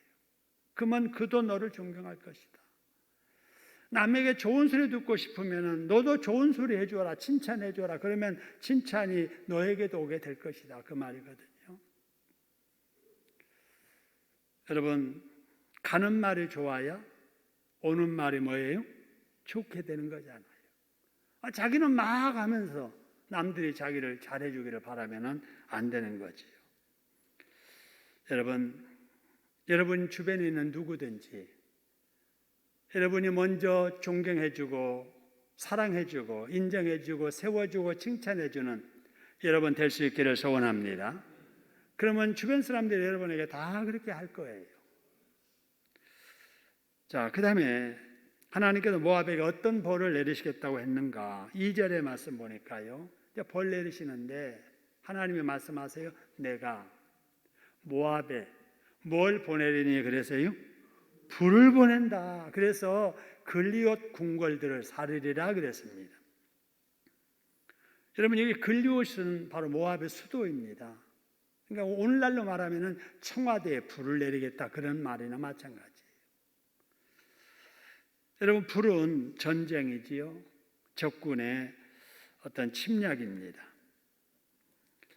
그러면 그도 너를 존경할 것이다. 남에게 좋은 소리 듣고 싶으면 너도 좋은 소리 해줘라. 칭찬해 줘라. 그러면 칭찬이 너에게도 오게 될 것이다. 그 말이거든요. 여러분, 가는 말이 좋아야 오는 말이 뭐예요? 좋게 되는 거잖아요. 자기는 막 하면서 남들이 자기를 잘해주기를 바라면 안 되는 거지요. 여러분 주변에 있는 누구든지 여러분이 먼저 존경해주고 사랑해주고 인정해주고 세워주고 칭찬해주는 여러분 될 수 있기를 소원합니다. 그러면 주변 사람들이 여러분에게 다 그렇게 할 거예요. 자, 그 다음에 하나님께서 모압에게 어떤 벌을 내리시겠다고 했는가? 2절의 말씀 보니까요, 벌 내리시는데 하나님이 말씀하세요. 내가 모압에 뭘 보내리니 그래서요? 불을 보낸다. 그래서 글리옷 궁궐들을 사르리라 그랬습니다. 여러분, 여기 글리옷은 바로 모압의 수도입니다. 그러니까 오늘날로 말하면 청와대에 불을 내리겠다 그런 말이나 마찬가지예요. 여러분, 불은 전쟁이지요. 적군의 어떤 침략입니다.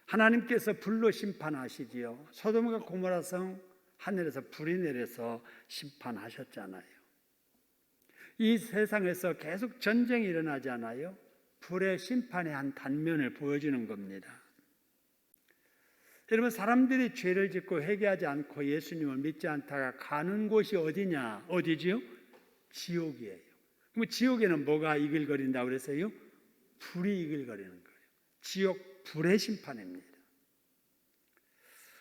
하나님께서 불로 심판하시지요. 소돔과 고모라 성 하늘에서 불이 내려서 심판하셨잖아요. 이 세상에서 계속 전쟁이 일어나잖아요. 불의 심판의 한 단면을 보여주는 겁니다. 여러분, 사람들이 죄를 짓고 회개하지 않고 예수님을 믿지 않다가 가는 곳이 어디냐? 어디지요? 지옥이에요. 그럼 지옥에는 뭐가 이글거린다고 그랬어요? 불이 이글거리는 거예요. 지옥 불의 심판입니다.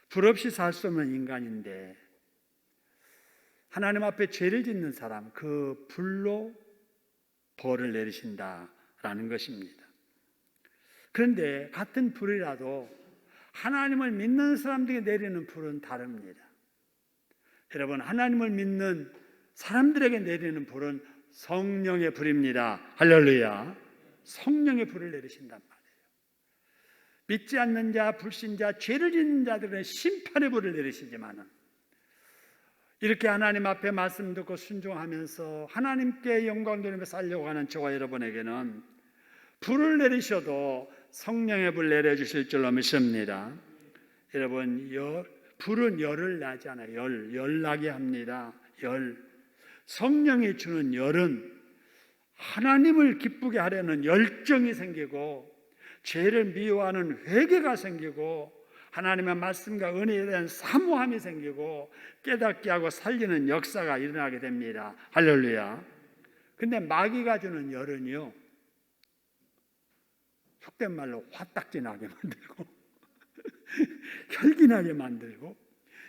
불 없이 살 수 없는 인간인데 하나님 앞에 죄를 짓는 사람, 그 불로 벌을 내리신다라는 것입니다. 그런데 같은 불이라도 하나님을 믿는 사람들에게 내리는 불은 다릅니다. 여러분, 하나님을 믿는 사람들에게 내리는 불은 성령의 불입니다. 할렐루야. 성령의 불을 내리신단 말이에요. 믿지 않는 자, 불신자, 죄를 짓는 자들은 심판의 불을 내리시지만은 이렇게 하나님 앞에 말씀 듣고 순종하면서 하나님께 영광 돌리며 살려고 하는 저와 여러분에게는 불을 내리셔도 성령의 불 내려주실 줄로 믿습니다. 여러분, 불은 열을 나잖아요. 열 나게 합니다. 성령이 주는 열은 하나님을 기쁘게 하려는 열정이 생기고 죄를 미워하는 회개가 생기고 하나님의 말씀과 은혜에 대한 사모함이 생기고 깨닫게 하고 살리는 역사가 일어나게 됩니다. 할렐루야. 근데 마귀가 주는 열은요, 속된 말로 화딱지나게 만들고 혈기나게 만들고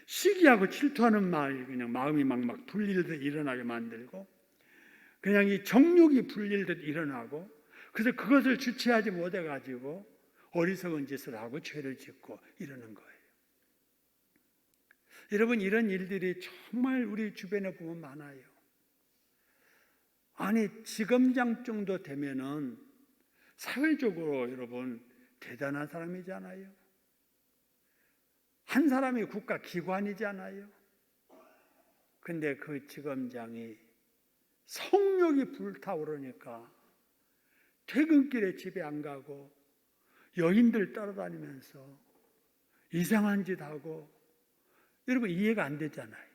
시기하고 질투하는 그냥 마음이 막 불릴 듯 일어나게 만들고 그냥 이 정욕이 불릴 듯 일어나고 그래서 그것을 주체하지 못해가지고 어리석은 짓을 하고 죄를 짓고 이러는 거예요. 여러분, 이런 일들이 정말 우리 주변에 보면 많아요. 아니, 지검장 정도 되면은 사회적으로 여러분 대단한 사람이잖아요. 한 사람이 국가 기관이잖아요. 근데 그 지검장이 성욕이 불타오르니까 퇴근길에 집에 안 가고 여인들 따라다니면서 이상한 짓 하고, 여러분 이해가 안 되잖아요.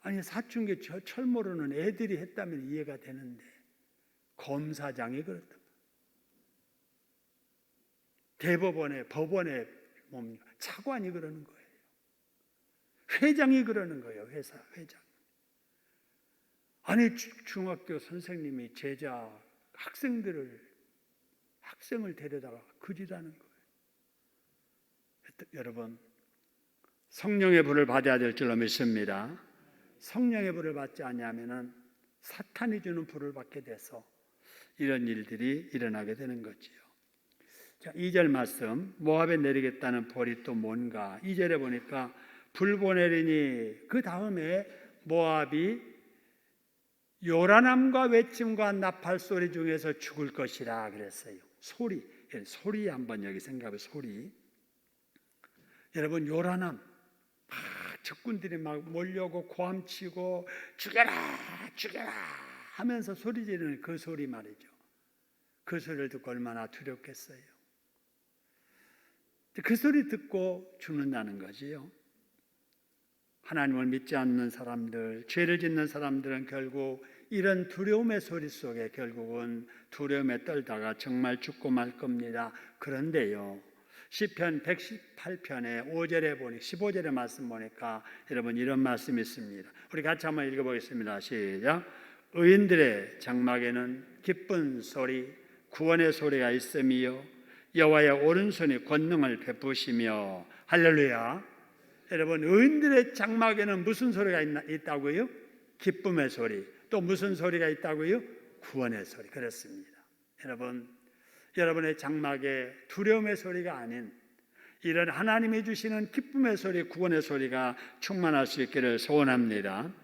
아니, 사춘기 철 모르는 애들이 했다면 이해가 되는데 검사장이 그렇다. 대법원의 법원의 차관이 그러는 거예요. 회장이 그러는 거예요. 회장. 아니 중학교 선생님이 학생을 데려다가 그지라는 거예요. 여러분, 성령의 불을 받아야 될 줄로 믿습니다. 성령의 불을 받지 않으면은 사탄이 주는 불을 받게 돼서 이런 일들이 일어나게 되는 거지요. 자, 2절 말씀, 모압에 내리겠다는 벌이 또 뭔가. 2절에 보니까 불 보내리니 그 다음에 모압이 요란함과 외침과 나팔 소리 중에서 죽을 것이라 그랬어요. 소리 한번 여기 생각해. 소리. 여러분, 요란함, 적군들이 막 몰려오고 고함치고 죽여라 죽여라 하면서 소리 지르는 그 소리 말이죠. 그 소리를 듣고 얼마나 두렵겠어요. 그 소리 듣고 죽는다는 거지요. 하나님을 믿지 않는 사람들, 죄를 짓는 사람들은 결국 이런 두려움의 소리 속에 결국은 두려움에 떨다가 정말 죽고 말 겁니다. 그런데요, 시편 118편의 5절에 보니 15절의 말씀 보니까 여러분 이런 말씀이 있습니다. 우리 같이 한번 읽어보겠습니다. 시작. 의인들의 장막에는 기쁜 소리, 구원의 소리가 있으며 여호와의 오른손이 권능을 베푸시며. 할렐루야. 여러분, 의인들의 장막에는 무슨 소리가 있다고요? 기쁨의 소리. 또 무슨 소리가 있다고요? 구원의 소리. 그렇습니다. 여러분의 장막에 두려움의 소리가 아닌 이런 하나님이 주시는 기쁨의 소리, 구원의 소리가 충만할 수 있기를 소원합니다.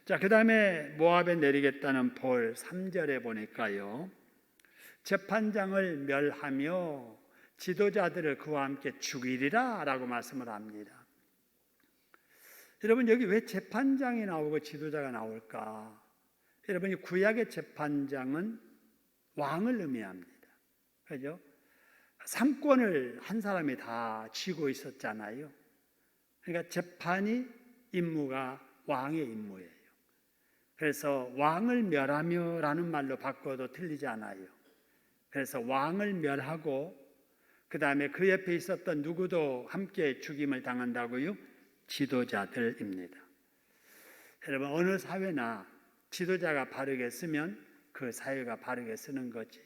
자, 그 다음에 모압에 내리겠다는 벌 3절에 보니까요, 재판장을 멸하며 지도자들을 그와 함께 죽이리라 라고 말씀을 합니다. 여러분, 여기 왜 재판장이 나오고 지도자가 나올까? 여러분, 이 구약의 재판장은 왕을 의미합니다. 그죠? 삼권을 한 사람이 다 쥐고 있었잖아요. 그러니까 재판이 임무가 왕의 임무예요. 그래서 왕을 멸하며 라는 말로 바꿔도 틀리지 않아요. 그래서 왕을 멸하고 그 다음에 그 옆에 있었던 누구도 함께 죽임을 당한다고요? 지도자들입니다. 여러분, 어느 사회나 지도자가 바르게 쓰면 그 사회가 바르게 쓰는 거지요.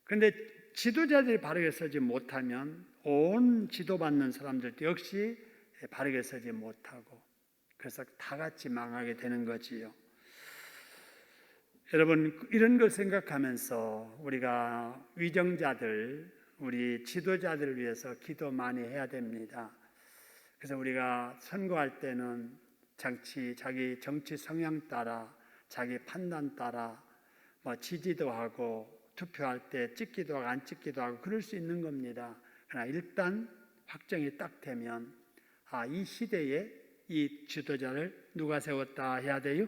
그런데 지도자들이 바르게 쓰지 못하면 온 지도받는 사람들도 역시 바르게 쓰지 못하고, 그래서 다 같이 망하게 되는 거지요. 여러분, 이런 걸 생각하면서 우리가 위정자들, 우리 지도자들을 위해서 기도 많이 해야 됩니다. 그래서 우리가 선거할 때는 자기 정치 성향 따라, 자기 판단 따라 지지도 하고 투표할 때 찍기도 하고 안 찍기도 하고 그럴 수 있는 겁니다. 그러나 일단 확정이 딱 되면 이 시대에 이 지도자를 누가 세웠다 해야 돼요?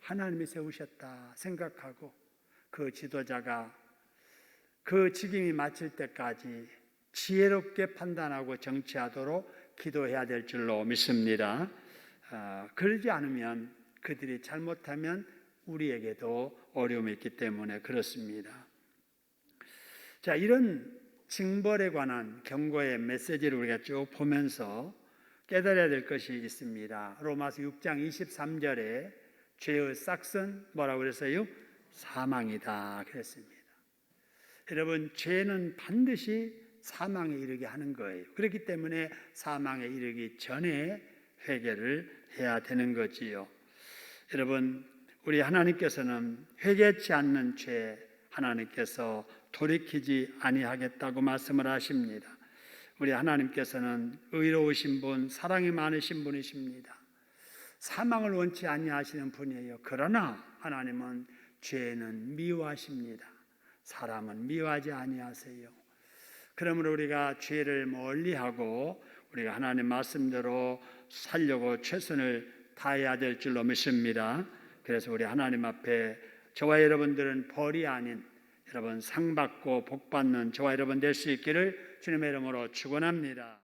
하나님이 세우셨다 생각하고 그 지도자가 그 직임이 마칠 때까지 지혜롭게 판단하고 정치하도록 기도해야 될 줄로 믿습니다. 그러지 않으면 그들이 잘못하면 우리에게도 어려움이 있기 때문에 그렇습니다. 자, 이런 징벌에 관한 경고의 메시지를 우리가 쭉 보면서 깨달아야 될 것이 있습니다. 로마서 6장 23절에 죄의 싹은 뭐라고 그랬어요? 사망이다 그랬습니다. 여러분, 죄는 반드시 사망에 이르게 하는 거예요. 그렇기 때문에 사망에 이르기 전에 회개를 해야 되는 거지요. 여러분, 우리 하나님께서는 회개치 않는 죄 하나님께서 돌이키지 아니하겠다고 말씀을 하십니다. 우리 하나님께서는 의로우신 분, 사랑이 많으신 분이십니다. 사망을 원치 아니하시는 분이에요. 그러나 하나님은 죄는 미워하십니다. 사람은 미워하지 아니하세요. 그러므로 우리가 죄를 멀리하고 우리가 하나님 말씀대로 살려고 최선을 다해야 될 줄로 믿습니다. 그래서 우리 하나님 앞에 저와 여러분들은 벌이 아닌 여러분 상 받고 복 받는 저와 여러분 될 수 있기를 주님의 이름으로 축원합니다.